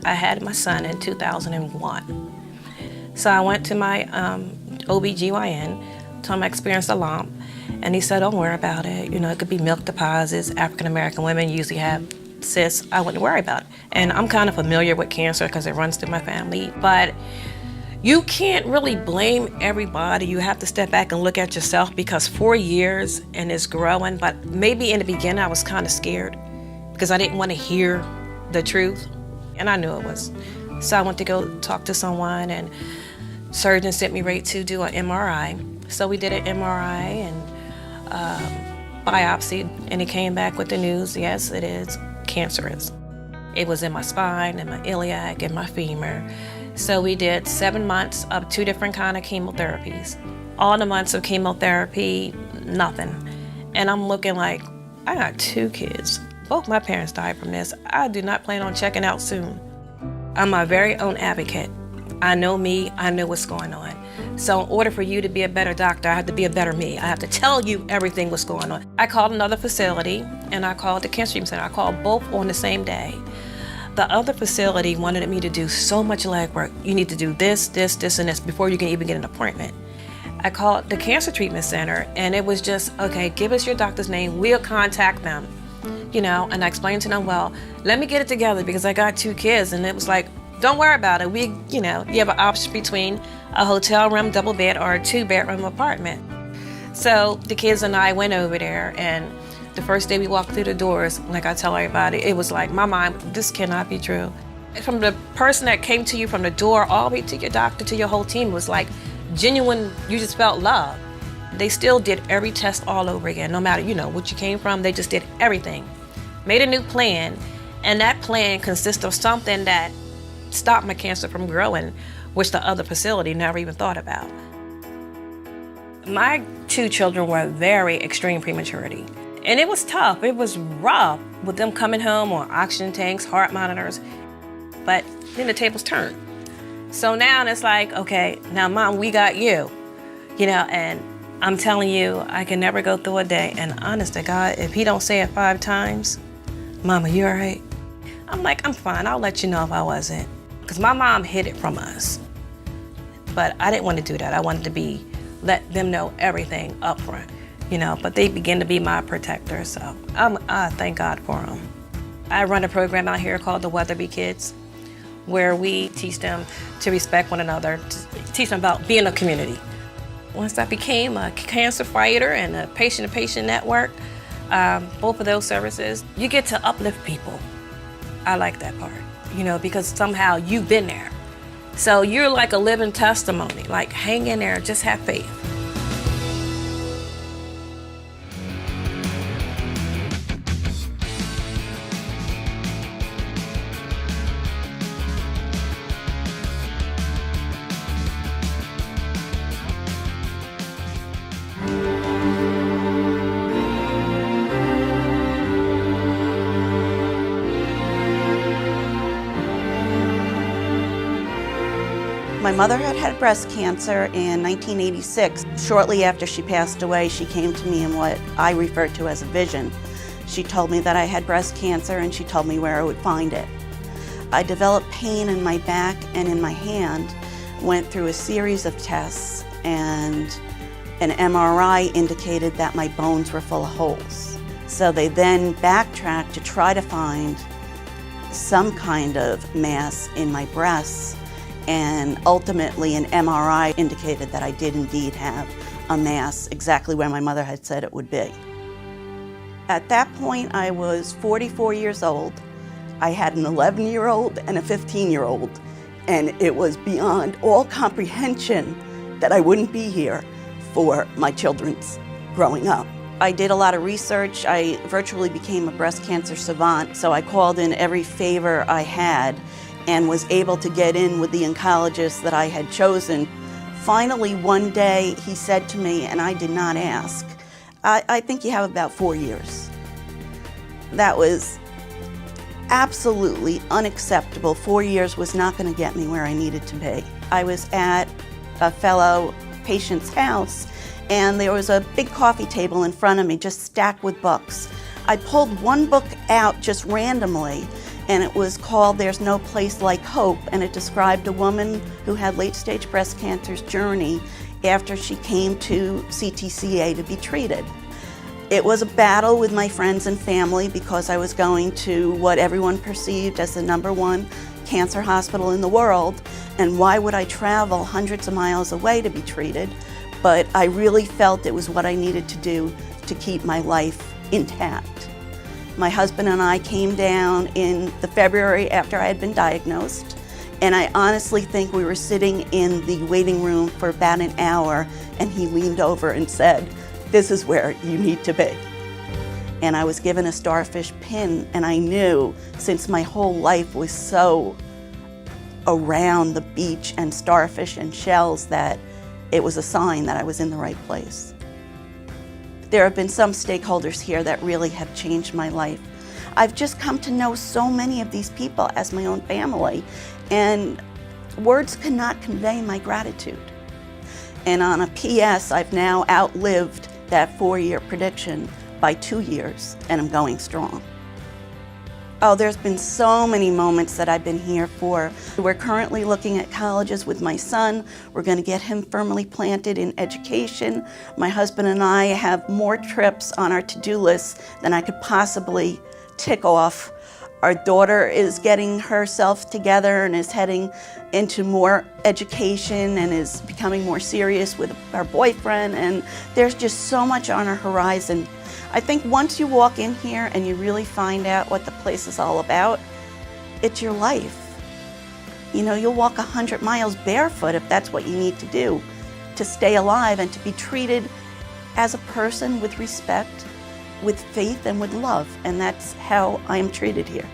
I had my son in 2001. So I went to my OBGYN, told him I experienced a lump, and he said, don't worry about it. You know, it could be milk deposits. African American women usually have cysts. I wouldn't worry about it. And I'm kind of familiar with cancer because it runs through my family, but you can't really blame everybody. You have to step back and look at yourself, because 4 years and it's growing, but maybe in the beginning I was kind of scared because I didn't want to hear the truth, and I knew it was. So I went to go talk to someone, and surgeon sent me right to do an MRI. So we did an MRI and biopsy, and it came back with the news, yes, it is cancerous. It was in my spine, and my iliac, and my femur. So we did 7 months of 2 different kind of chemotherapies. All the months of chemotherapy, nothing. And I'm looking like, I got 2 kids. Both my parents died from this. I do not plan on checking out soon. I'm my very own advocate. I know me, I know what's going on. So in order for you to be a better doctor, I have to be a better me. I have to tell you everything what's going on. I called another facility, and I called the cancer treatment center. I called both on the same day. The other facility wanted me to do so much legwork. You need to do this, this, this, and this before you can even get an appointment. I called the cancer treatment center, and it was just, okay, give us your doctor's name, we'll contact them. You know, and I explained to them, well, let me get it together because I got 2 kids, and it was like, don't worry about it. You have an option between a hotel room, double bed, or a 2-bedroom apartment. So the kids and I went over there, and the first day we walked through the doors, like I tell everybody, it was like, my mind, this cannot be true. From the person that came to you from the door all the way to your doctor, to your whole team, was like genuine, you just felt love. They still did every test all over again, no matter, what you came from, they just did everything. Made a new plan, and that plan consists of something that stopped my cancer from growing, which the other facility never even thought about. My 2 children were very extreme prematurity, and it was tough. It was rough with them coming home on oxygen tanks, heart monitors, but then the tables turned. So now it's like, okay, now Mom, we got you, and I'm telling you, I can never go through a day, and honest to God, if he don't say it 5 times, Mama, you all right? I'm like, I'm fine, I'll let you know if I wasn't. Because my mom hid it from us. But I didn't want to do that. I wanted to let them know everything up front, but they begin to be my protector, so I thank God for them. I run a program out here called the Weatherby Kids, where we teach them to respect one another, to teach them about being a community. Once I became a cancer fighter and a patient-to-patient network, both of those services, you get to uplift people. I like that part, because somehow you've been there. So you're like a living testimony, like hang in there, just have faith. My mother had breast cancer in 1986. Shortly after she passed away, she came to me in what I refer to as a vision. She told me that I had breast cancer, and she told me where I would find it. I developed pain in my back and in my hand, went through a series of tests, and an MRI indicated that my bones were full of holes. So they then backtracked to try to find some kind of mass in my breasts, and ultimately an MRI indicated that I did indeed have a mass exactly where my mother had said it would be. At that point, I was 44 years old. I had an 11-year-old and a 15-year-old, and it was beyond all comprehension that I wouldn't be here for my children's growing up. I did a lot of research. I virtually became a breast cancer savant, so I called in every favor I had and was able to get in with the oncologist that I had chosen. Finally, one day, he said to me, and I did not ask, I think you have about 4 years. That was absolutely unacceptable. 4 years was not going to get me where I needed to be. I was at a fellow patient's house, and there was a big coffee table in front of me, just stacked with books. I pulled one book out just randomly, and it was called There's No Place Like Hope, and it described a woman who had late-stage breast cancer's journey after she came to CTCA to be treated. It was a battle with my friends and family because I was going to what everyone perceived as the #1 cancer hospital in the world, and why would I travel hundreds of miles away to be treated? But I really felt it was what I needed to do to keep my life intact. My husband and I came down in the February after I had been diagnosed, and I honestly think we were sitting in the waiting room for about an hour, and he leaned over and said, "This is where you need to be." And I was given a starfish pin, and I knew, since my whole life was so around the beach and starfish and shells, that it was a sign that I was in the right place. There have been some stakeholders here that really have changed my life. I've just come to know so many of these people as my own family, and words cannot convey my gratitude. And on a PS, I've now outlived that 4-year prediction by 2 years, and I'm going strong. Oh, there's been so many moments that I've been here for. We're currently looking at colleges with my son. We're going to get him firmly planted in education. My husband and I have more trips on our to-do list than I could possibly tick off. Our daughter is getting herself together and is heading into more education and is becoming more serious with our boyfriend, and there's just so much on our horizon. I think once you walk in here and you really find out what the place is all about, it's your life. You know, you'll walk 100 miles barefoot if that's what you need to do to stay alive and to be treated as a person with respect, with faith, and with love. And that's how I am treated here.